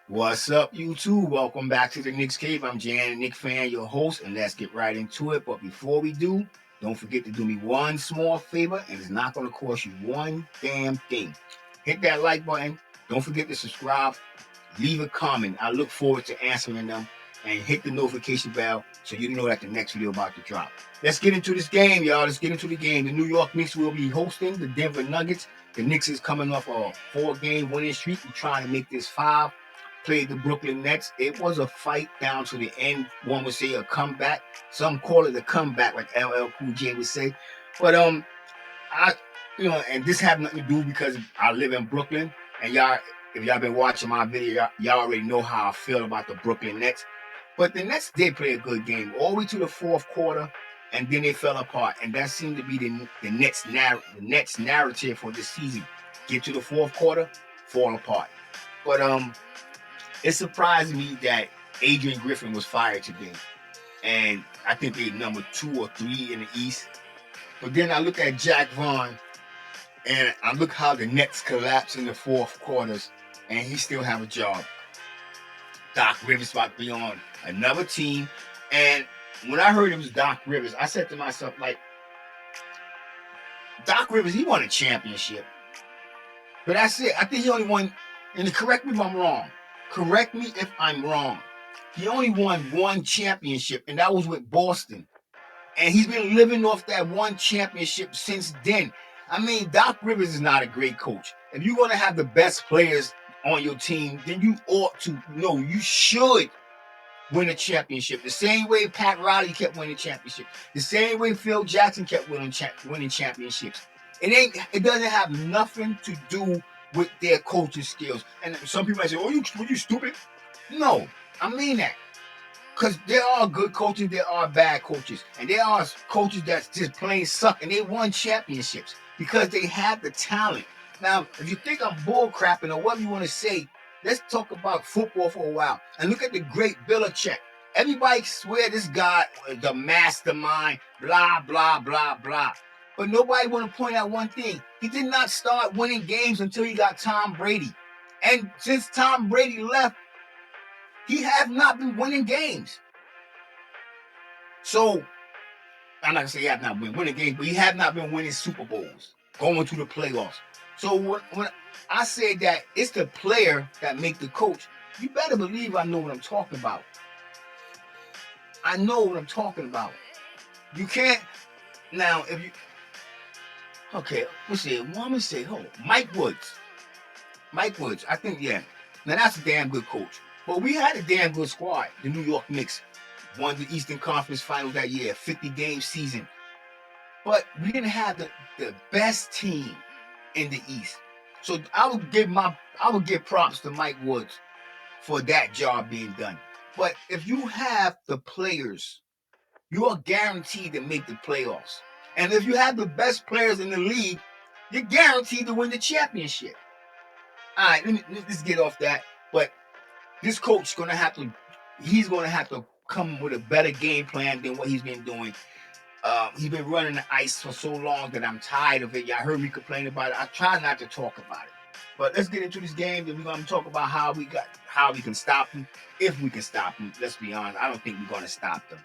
What's up, YouTube? Welcome back to the Knicks Cave. I'm Jan, Nick Fan, your host, and let's get right into it. But before we do, don't forget to do me one small favor, and it's not going to cost you one damn thing. Hit that like button. Don't forget to subscribe. Leave a comment. I look forward to answering them. And hit the notification bell so you know that the next video about to drop. Let's get into this game, y'all. Let's get into the game. The New York Knicks will be hosting the Denver Nuggets. The Knicks is coming off a 4-game winning streak. We're trying to make this 5. Played the Brooklyn Nets. It was a fight down to the end. One would say a comeback. Some call it a comeback, like LL Cool J would say. But I and this have nothing to do because I live in Brooklyn, and y'all, if y'all been watching my video, y'all already know how I feel about the Brooklyn Nets. But the Nets did play a good game all the way to the fourth quarter, and then they fell apart. And that seemed to be the Nets narrative for this season. Get to the fourth quarter, fall apart. But it surprised me that Adrian Griffin was fired today. And I think they're number 2 or 3 in the East. But then I look at Jack Vaughn, and I look how the Nets collapse in the fourth quarters, and he still have a job. Doc Rivers about to be on another team. And when I heard it was Doc Rivers, I said to myself, like, Doc Rivers, he won a championship. But that's it. I think he only won, and correct me if I'm wrong. Correct me if I'm wrong. He only won one championship, and that was with Boston. And he's been living off that one championship since then. I mean, Doc Rivers is not a great coach. If you're going to have the best players on your team, then you ought to know you should win a championship. The same way Pat Riley kept winning championships. The same way Phil Jackson kept winning championships. It doesn't have nothing to do with their coaching skills. And some people might say, "Oh, you stupid." No, I mean that. Because there are good coaches, there are bad coaches. And there are coaches that's just plain suck, and they won championships because they had the talent. Now, if you think I'm bull crapping or whatever you want to say, let's talk about football for a while. And look at the great Belichick. Everybody swear this guy is the mastermind, blah, blah, blah, blah. But nobody want to point out one thing. He did not start winning games until he got Tom Brady. And since Tom Brady left, he has not been winning games. So, I'm not going to say he has not been winning games, but he has not been winning Super Bowls, going to the playoffs. So when I say that it's the player that make the coach, you better believe I know what I'm talking about. I know what I'm talking about. You can't, now, if you, okay, let's see, what I'm going to say, Mike Woods. Mike Woods, I think, yeah. Now, that's a damn good coach. But we had a damn good squad. The New York Knicks won the Eastern Conference Finals that year, 50-game season. But we didn't have the best team in the East. So I would give props to Mike Woods for that job being done. But if you have the players, you are guaranteed to make the playoffs. And if you have the best players in the league, you're guaranteed to win the championship. All right, let's get off that. But this coach he's gonna have to come with a better game plan than what he's been doing. He's been running the ice for so long that I'm tired of it. Y'all heard me complain about it. I try not to talk about it. But let's get into this game. Then we're gonna talk about how we can stop them, if we can stop them. Let's be honest. I don't think we're gonna stop them.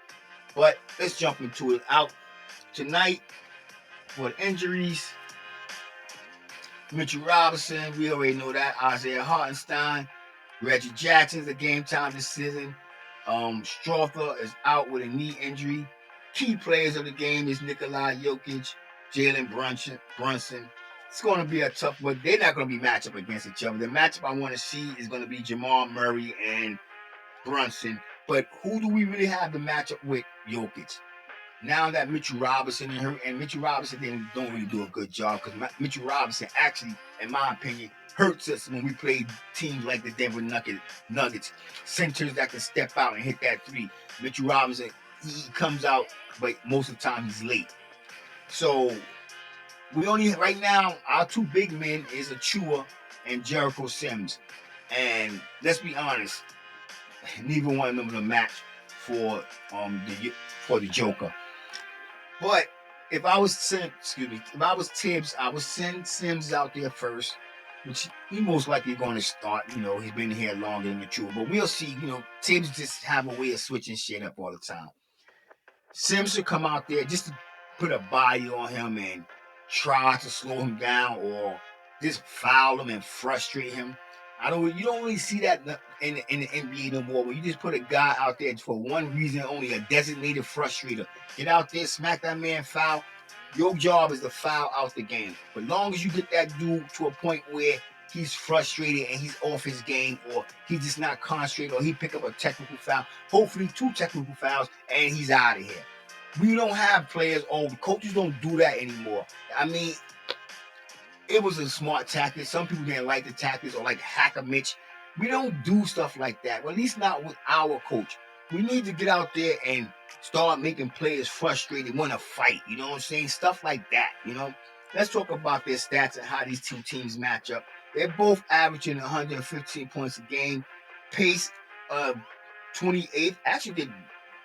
But let's jump into it. Out tonight for the injuries. Mitchell Robinson, we already know that. Isaiah Hartenstein, Reggie Jackson's a game time decision. Strother is out with a knee injury. Key players of the game is Nikolai Jokic, Jalen Brunson. It's going to be a tough one. They're not going to be matched up against each other. The matchup I want to see is going to be Jamal Murray and Brunson. But who do we really have to match up with? Jokic. Now that Mitchell Robinson and Mitchell Robinson don't really do a good job, because Mitchell Robinson actually, in my opinion, hurts us when we play teams like the Denver Nuggets. Centers that can step out and hit that three. Mitchell Robinson, he comes out, but most of the time he's late. So we only, right now, our two big men is Achua and Jericho Sims. And let's be honest, neither one of them is a match for the Joker. But if I was Tibbs, I would send Sims out there first. which he most likely going to start. He's been here longer than mature, but we'll see. Teams just have a way of switching shit up all the time. Sims should come out there just to put a body on him and try to slow him down or just foul him and frustrate him. You don't really see that in the NBA no more. When you just put a guy out there for one reason only, a designated frustrator. Get out there, smack that man, foul. Your job is to foul out the game. But long as you get that dude to a point where he's frustrated and he's off his game, or he's just not concentrated, or he pick up a technical foul, hopefully 2 technical fouls, and he's out of here. We don't have players, coaches don't do that anymore. I mean, it was a smart tactic. Some people didn't like the tactics, or like Hacker Mitch. We don't do stuff like that. Well, at least not with our coach. We need to get out there and start making players frustrated, want to fight. You know what I'm saying? Stuff like that. Let's talk about their stats and how these two teams match up. They're both averaging 115 points a game. Pace, 28th. Actually,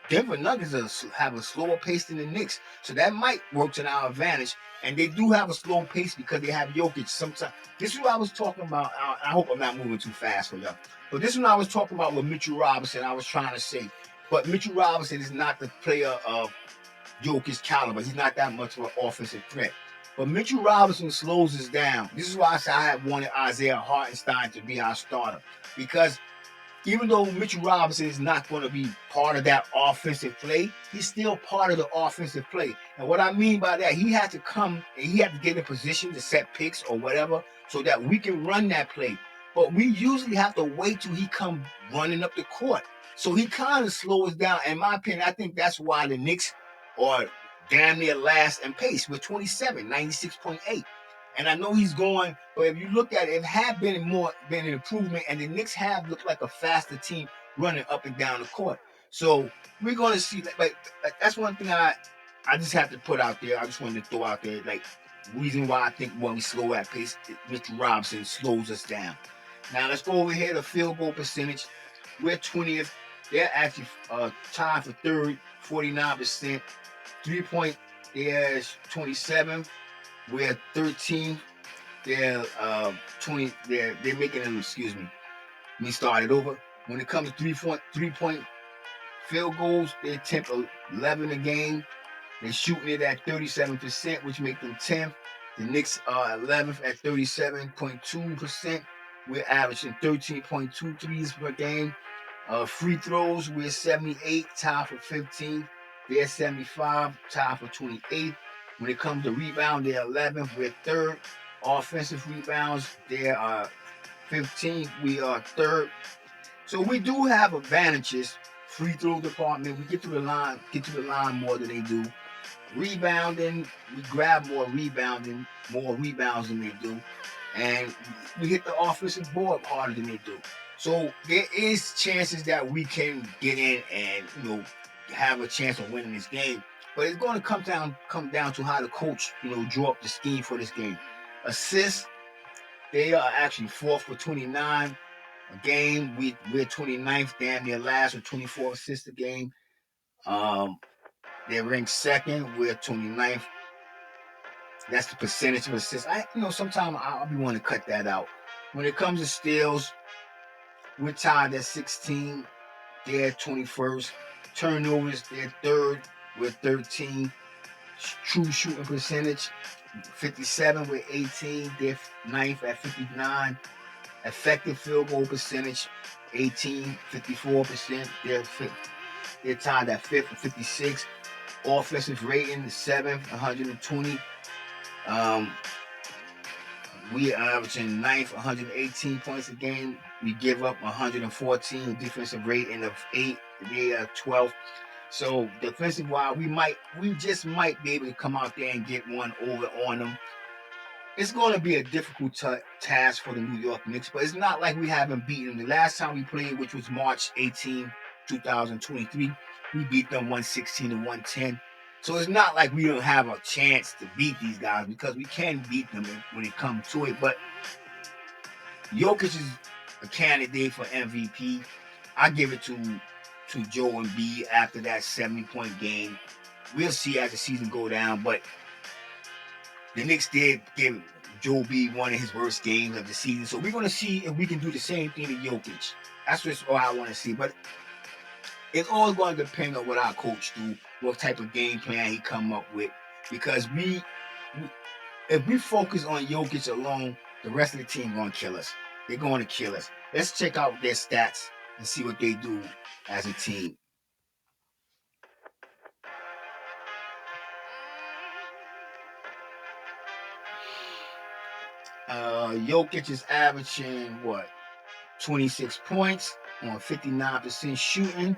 Denver Nuggets have a slower pace than the Knicks, so that might work to our advantage. And they do have a slow pace because they have Jokic. Sometimes this is what I was talking about. I hope I'm not moving too fast for y'all. But this is what I was talking about with Mitchell Robinson. I was trying to say, but Mitchell Robinson is not the player of Jokic's caliber. He's not that much of an offensive threat. But Mitchell Robinson slows us down. This is why I said I had wanted Isaiah Hartenstein to be our starter, because even though Mitchell Robinson is not going to be part of that offensive play, he's still part of the offensive play. And what I mean by that, he had to come and he had to get in position to set picks or whatever so that we can run that play. But we usually have to wait till he come running up the court. So he kind of slows down. In my opinion, I think that's why the Knicks are damn near last in pace with 27, 96.8. And I know he's going, but if you look at it, it had been an improvement, and the Knicks have looked like a faster team running up and down the court. So we're going to see that. But that's one thing I just have to put out there. I just wanted to throw out there, like, reason why I think when we slow at pace, Mr. Robinson slows us down. Now let's go over here to field goal percentage. We're 20th. They're actually tied for third, 49%. 3-point, there's 27. We're 13. They're 20. They're making them. Excuse me. Let me start it over. When it comes to 3-point field goals, they're 10th, 11 a game. They're shooting it at 37%, which makes them 10th. The Knicks are 11th at 37.2%. We're averaging 13.2 threes per game. Free throws, we're 78, tied for 15th. They're 75, tied for 28th. When it comes to rebound, they're 11th. We're third. Offensive rebounds, they are 15th. We are third. So we do have advantages. Free throw department, we get to the line more than they do. Rebounding, we grab more rebounds than they do. And we hit the offensive board harder than they do. So there is chances that we can get in and have a chance of winning this game. But it's going to come down to how the coach draw up the scheme for this game. Assists, they are actually 4th for 29 a game. We're 29th, damn near last with 24 assists a game. They're ranked 2nd. We're 29th. That's the percentage of assists. Sometimes I'll be wanting to cut that out. When it comes to steals, we're tied at 16. They're 21st. Turnovers, they're 3rd. We're 13. True shooting percentage, 57. We're 18. They're 9th at 59. Effective field goal percentage, 18, 54%. They're tied at 5th at 56. Offensive rating, 7th, 120. We are averaging 9th, 118 points a game. We give up 114. Defensive rating of 8. They are 12th. So defensive wise, we just might be able to come out there and get one over on them. It's going to be a difficult task for the New York Knicks, but it's not like we haven't beaten them. The last time we played, which was March 18, 2023, we beat them 116 to 110. So it's not like we don't have a chance to beat these guys, because we can beat them when it comes to it. But Jokic is a candidate for MVP. I give it to Joe Embiid after that 70-point game. We'll see as the season go down, but the Knicks did Joe B one of his worst games of the season. So we're gonna see if we can do the same thing to Jokic. That's just all I want to see. But it's all going to depend on what our coach do, what type of game plan he come up with. Because if we focus on Jokic alone, the rest of the team going to kill us. They're going to kill us. Let's check out their stats and see what they do as a team. Jokic is averaging what? 26 points on 59% shooting.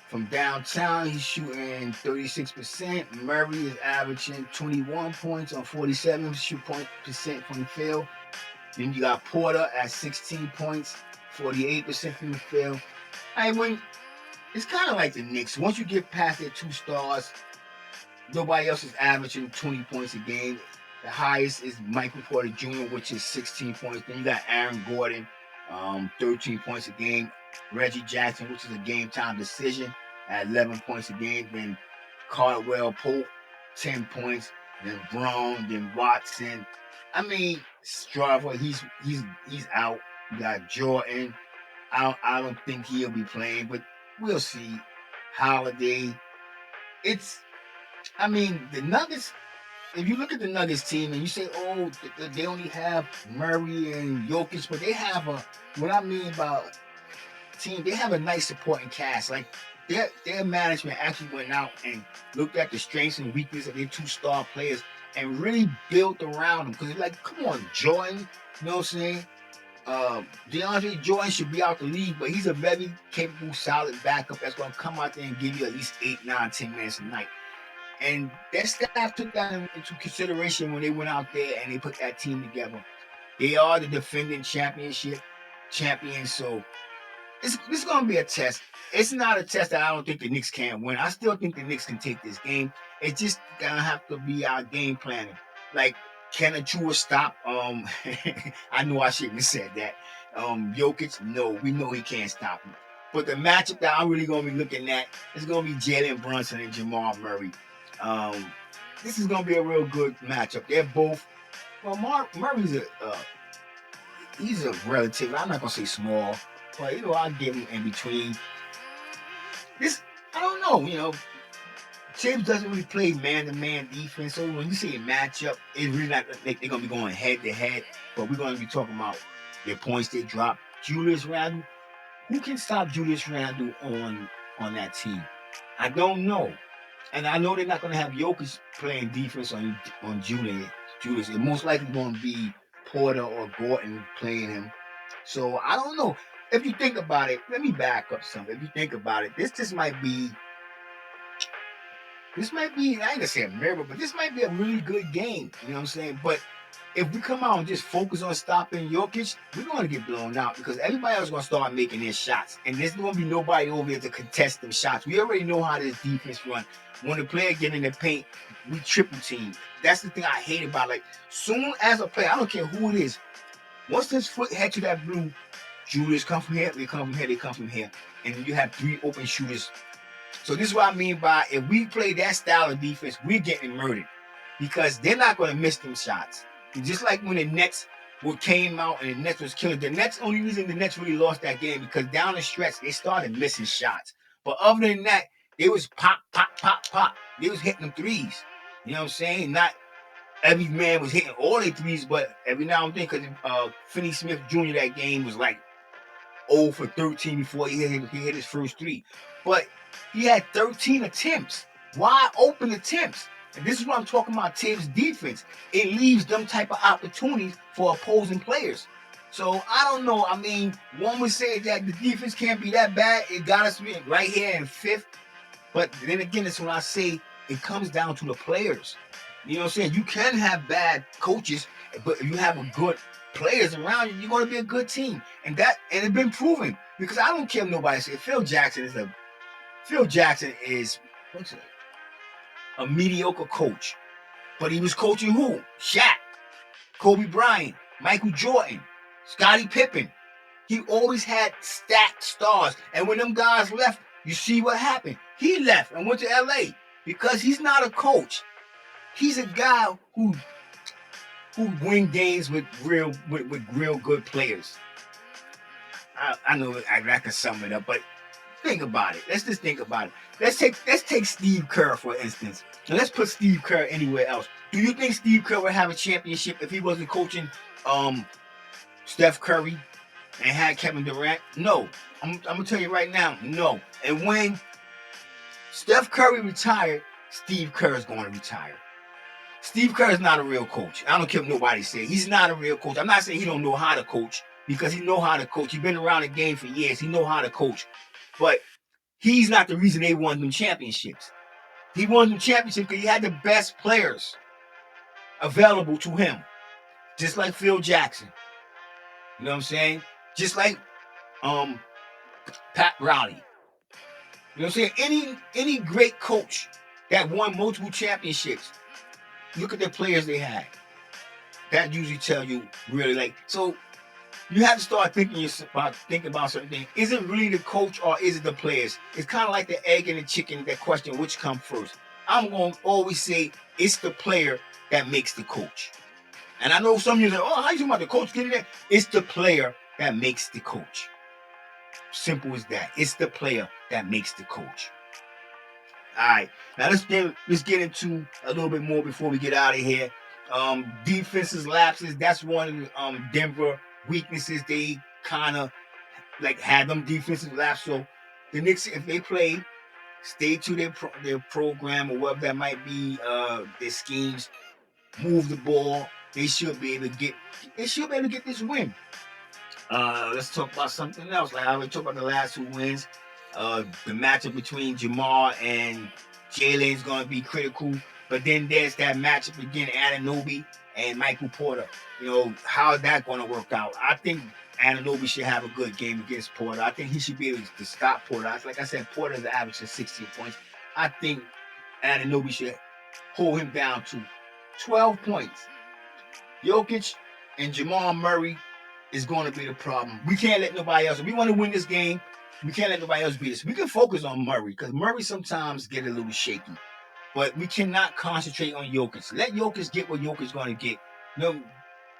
From downtown, he's shooting 36%. Murray is averaging 21 points on 47% from the field. Then you got Porter at 16 points, 48% from the field. It's kind of like the Knicks. Once you get past their 2 stars, nobody else is averaging 20 points a game. The highest is Michael Porter Jr., which is 16 points. Then you got Aaron Gordon, 13 points a game. Reggie Jackson, which is a game-time decision, at 11 points a game. Then Caldwell Pope, 10 points. Then Brown, then Watson. Strava, he's out. You got Jordan. I don't think he'll be playing, but we'll see. Holiday. The Nuggets, if you look at the Nuggets team and you say, oh, they only have Murray and Jokic, but they have what I mean about team, they have a nice supporting cast. Like their management actually went out and looked at the strengths and weaknesses of their 2 star players and really built around them. Because they're like, come on, Jordan, you know what I'm saying? DeAndre Jordan should be out the league, but he's a very capable, solid backup that's going to come out there and give you at least 8, 9, 10 minutes a night. And that staff took that into consideration when they went out there and they put that team together. They are the defending championship champions, so it's going to be a test. It's not a test that I don't think the Knicks can win. I still think the Knicks can take this game. It's just going to have to be our game planning. Like, can Achua stop? I know I shouldn't have said that. Jokic, no, we know he can't stop him. But the matchup that I'm really going to be looking at is going to be Jalen Brunson and Jamal Murray. This is going to be a real good matchup. They're both, Murray's he's a relative, I'm not going to say small, but, I'll give him in between. I don't know, James doesn't really play man-to-man defense, so when you say a matchup, it's really not like they're going to be going head-to-head, but we're going to be talking about their points they drop. Julius Randle, who can stop Julius Randle on that team? I don't know. And I know they're not going to have Jokic playing defense on Julius. It's most likely going to be Porter or Gordon playing him. So I don't know. If you think about it, let me back up something. If you think about it, this might be, I ain't gonna say a miracle, but this might be a really good game. You know what I'm saying? But if we come out and just focus on stopping Jokic, we're going to get blown out because everybody else is going to start making their shots. And there's going to be nobody over here to contest them shots. We already know how this defense runs. When the player get in the paint, we triple team. That's the thing I hate about it. Like, soon as a player, I don't care who it is, once his foot head to that blue, Julius come from here, they come from here, they come from here. And you have 3 open shooters. So this is what I mean by if we play that style of defense, we're getting murdered. Because they're not going to miss them shots. And just like when the Nets came out and the Nets was killing, only reason the Nets really lost that game because down the stretch, they started missing shots. But other than that, they was pop, pop, pop, pop. They was hitting them threes. You know what I'm saying? Not every man was hitting all their threes, but every now and then, because Finney Smith Jr. that game was like 0 for 13 before he hit his first 3. But he had 13 attempts, wide open attempts. And this is what I'm talking about, Tibbs' defense. It leaves them type of opportunities for opposing players. So I don't know. One would say that the defense can't be that bad. It got us right here in 5th. But then again, that's when I say it comes down to the players. You know what I'm saying? You can have bad coaches, but if you have a good players around you, you're going to be a good team. And it's been proven. Because I don't care if nobody says Phil Jackson is what's it? A mediocre coach. But he was coaching who? Shaq, Kobe Bryant, Michael Jordan, Scottie Pippen. He always had stacked stars. And when them guys left, you see what happened. He left and went to LA because he's not a coach. He's a guy who who win games with real good players. I know I can sum it up, but think about it. Let's just think about it. Let's take Steve Kerr for instance, and let's put Steve Kerr anywhere else. Do you think Steve Kerr would have a championship if he wasn't coaching Steph Curry and had Kevin Durant? No. I'm gonna tell you right now, no. And when Steph Curry retired, Steve Kerr is going to retire. Steve Kerr is not a real coach. I don't care what nobody says. He's not a real coach. I'm not saying he don't know how to coach, because he know how to coach. He's been around the game for years. He know how to coach. But he's not the reason they won them championships. He won them championships because he had the best players available to him. Just like Phil Jackson. You know what I'm saying? Just like Pat Riley. You know what I'm saying? Any great coach that won multiple championships, look at the players they had. That usually tell you really like. So you have to start thinking about certain things. Is it really the coach or is it the players? It's kind of like the egg and the chicken, that question, which comes first. I'm going to always say it's the player that makes the coach. And I know some of you say, oh, how you talking about the coach getting there? It's the player that makes the coach. Simple as that. It's the player that makes the coach. All right. Now let's get into a little bit more before we get out of here. Defenses lapses. That's one of the Denver weaknesses. They kind of like had them defensive lapses. So the Knicks, if they play, stay to their program or whatever that might be, their schemes, move the ball, they should be able to get this win. Let's talk about something else. Like I already talked about the last two wins. The matchup between Jamal and Jalen is going to be critical. But then there's that matchup again, Anunoby and Michael Porter. You know, how is that going to work out? I think Anunoby should have a good game against Porter. I think he should be able to stop Porter. Like I said, Porter is averaging 16 points. I think Anunoby should hold him down to 12 points. Jokic and Jamal Murray is going to be the problem. We can't let nobody else. If we want to win this game, we can't let nobody else beat us. We can focus on Murray because Murray sometimes get a little shaky. But we cannot concentrate on Jokic. Let Jokic get what Jokic's going to get. You know,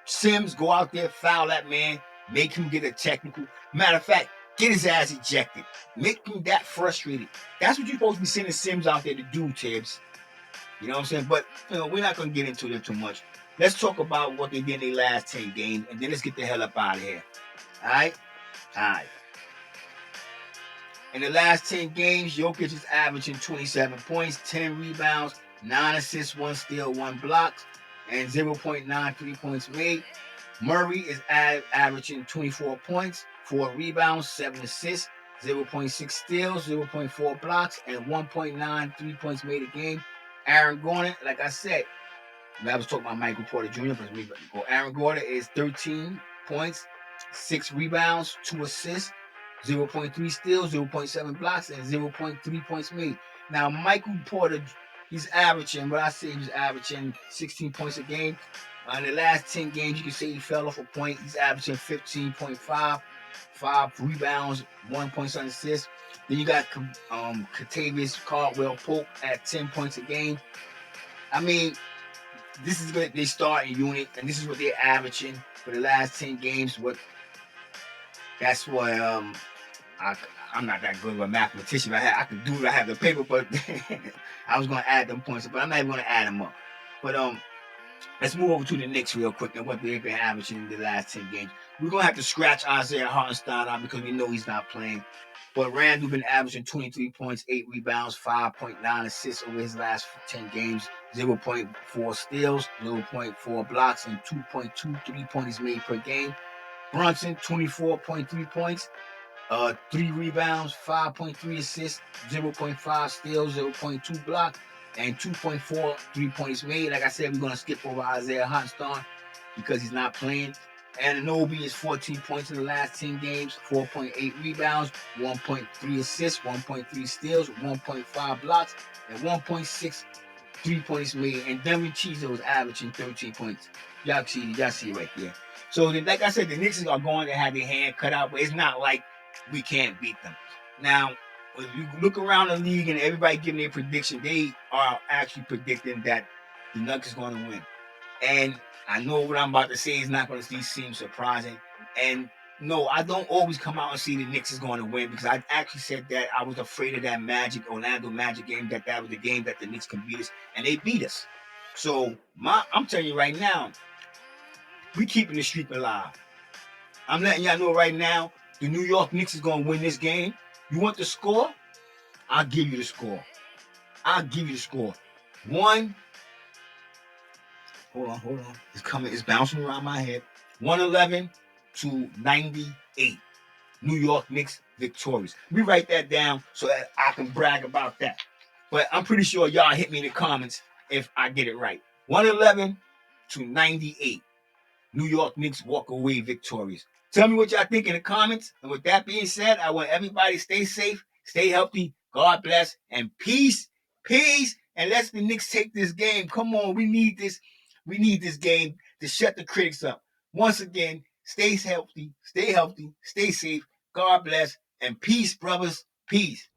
Sims, go out there, foul that man, make him get a technical. Matter of fact, get his ass ejected. Make him that frustrated. That's what you're supposed to be sending Sims out there to do, Tibbs. You know what I'm saying? But we're not going to get into it too much. Let's talk about what they did in their last 10 games, and then let's get the hell up out of here. All right? All right. In the last 10 games, Jokic is averaging 27 points, 10 rebounds, 9 assists, 1 steal, 1 block, and 0.93 points made. Murray is averaging 24 points, 4 rebounds, 7 assists, 0.6 steals, 0.4 blocks, and 1.93 points made a game. Aaron Gordon, like I said, I was talking about Michael Porter Jr. Aaron Gordon is 13 points, 6 rebounds, 2 assists, 0.3 steals, 0.7 blocks, and 0.3 points made. Now, Michael Porter, he's averaging 16 points a game. In the last 10 games, you can say he fell off a point. He's averaging 15.5, 5 rebounds, 1.7 assists. Then you got Kentavious Caldwell-Pope at 10 points a game. I mean, this is what they starting unit, and this is what they're averaging for the last 10 games. That's what I'm not that good of a mathematician. I could do it. I have the paper, but I was going to add them points, but I'm not even going to add them up. But let's move over to the Knicks real quick and what they've been averaging in the last 10 games. We're going to have to scratch Isaiah Hartenstein out because we know he's not playing. But Randall been averaging 23 points, 8 rebounds, 5.9 assists over his last 10 games, 0.4 steals, 0.4 blocks, and 2.23 points made per game. Brunson, 24.3 points, 3 rebounds, 5.3 assists, 0.5 steals, 0.2 blocks, and 2.4 3 points made. Like I said, we're going to skip over Isaiah Hartenstein because he's not playing. Anunoby is 14 points in the last 10 games, 4.8 rebounds, 1.3 assists, 1.3 steals, 1.5 blocks, and 1.6 3 points made. And Devin Cheezer was averaging 13 points. Y'all see it right there. So, like I said, the Knicks are going to have their hand cut out, but it's not like we can't beat them. Now, when you look around the league and everybody giving their prediction, they are actually predicting that the Nuggets are going to win. And I know what I'm about to say is not going to seem surprising. And no, I don't always come out and see the Knicks is going to win, because I actually said that I was afraid of that Orlando Magic game, that was the game that the Knicks can beat us, and they beat us. So I'm telling you right now, we keeping the streak alive. I'm letting y'all know right now, the New York Knicks is going to win this game. You want the score? I'll give you the score. I'll give you the score. One. Hold on. It's coming. It's bouncing around my head. 111-98. New York Knicks victorious. We write that down so that I can brag about that. But I'm pretty sure y'all hit me in the comments if I get it right. 111-98. New York Knicks walk away victorious. Tell me what y'all think in the comments. And with that being said, I want everybody to stay safe, stay healthy, God bless, and peace. Peace. And let's the Knicks take this game. Come on, we need this. We need this game to shut the critics up. Once again, stay healthy, stay safe. God bless, and peace, brothers. Peace.